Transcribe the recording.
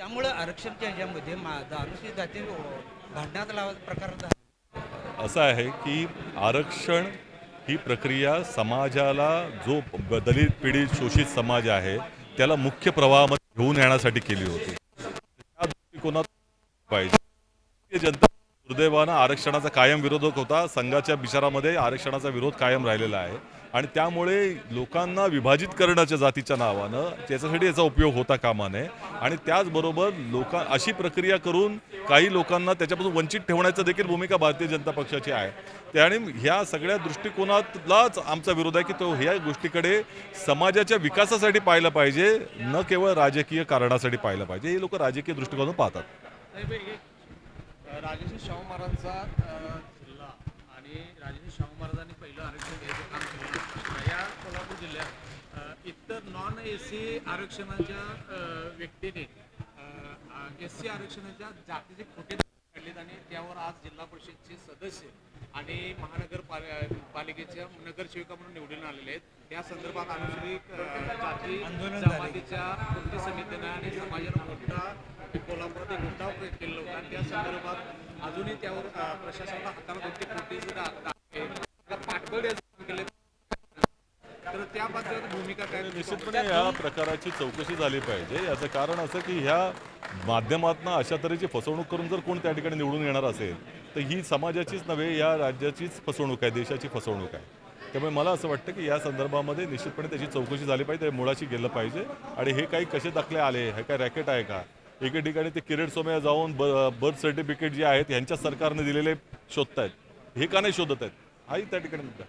त्यामुळं आरक्षणच्या ह्याच्यामध्ये अनुसूचित जाती भांडणात लावायचा प्रकार असं आहे की आरक्षण ही प्रक्रिया समाजाला जो दलित पीडित शोषित समाज आहे त्याला मुख्य प्रवाहामध्ये घेऊन येण्यासाठी केली होती. त्या दृष्टिकोनात पाहिजे. भारतीय जनता दुर्दैवानं आरक्षणाचा कायम विरोधक होता. संघाच्या विचारामध्ये आरक्षणाचा विरोध कायम राहिलेला आहे आणि त्यामुळे लोकांना विभाजित करण्याच्या जातीच्या नावानं त्याच्यासाठी याचा उपयोग होता कामा नये आणि त्याचबरोबर अशी प्रक्रिया करून काही लोकांना त्याच्यापासून वंचित ठेवण्याचं देखील भूमिका भारतीय जनता पक्षाची आहे. त्याने ह्या सगळ्या दृष्टिकोनातलाच आमचा विरोध आहे की तो ह्या गोष्टीकडे समाजाच्या विकासासाठी पाहिलं पाहिजे, न केवळ राजकीय कारणासाठी पाहिलं पाहिजे. हे लोक राजकीय दृष्टिकोनातून पाहतात. राजर्षी शाहू महाराजांचा जिल्हा आणि राजर्षी शाहू महाराजांनी पहिलं आरक्षण द्यायचं काम केलं. या कोल्हापूर जिल्ह्यात इतर नॉन एसी आरक्षणाच्या व्यक्तीने एससी आरक्षणाच्या जातीचे खोटे काढलेत आणि त्यावर आज जिल्हा परिषदचे सदस्य आणि महानगरपालिकेच्या नगरसेविका म्हणून निवडून आलेले आहेत. त्या संदर्भात अनुसूचित जाती जमातीच्या कृती समितीनं आणि समाजानं मोठा कोल्हापुरात एक मोठा प्रयत्न केलेला होता आणि त्या संदर्भात अजूनही त्यावर प्रशासनाला हाताला कोणते कृती पाठबळ केले तर त्याबद्दल भूमिका काय? निश्चितपणे या प्रकाराची चौकशी झाली पाहिजे. याचं कारण असं की ह्या माध्यमातून अशा तऱ्हेची फसवणूक करून जर कोण त्या ठिकाणी निवडून येणार असेल तर ही समाजाचीच नव्हे, या राज्याचीच फसवणूक आहे, देशाची फसवणूक आहे. त्यामुळे मला असं वाटतं की या संदर्भामध्ये निश्चितपणे त्याची चौकशी झाली पाहिजे, त्या मुळाशी गेलं पाहिजे. आणि हे काही कसे दाखले आले, हे काय रॅकेट आहे का? एके ठिकाणी ते किरीट सोमय्या जाऊन बर्थ सर्टिफिकेट जे आहेत ह्यांच्या सरकारने दिलेले शोधतायत, हे का नाही शोधत आहेत? हाही त्या ठिकाणी मुद्दा.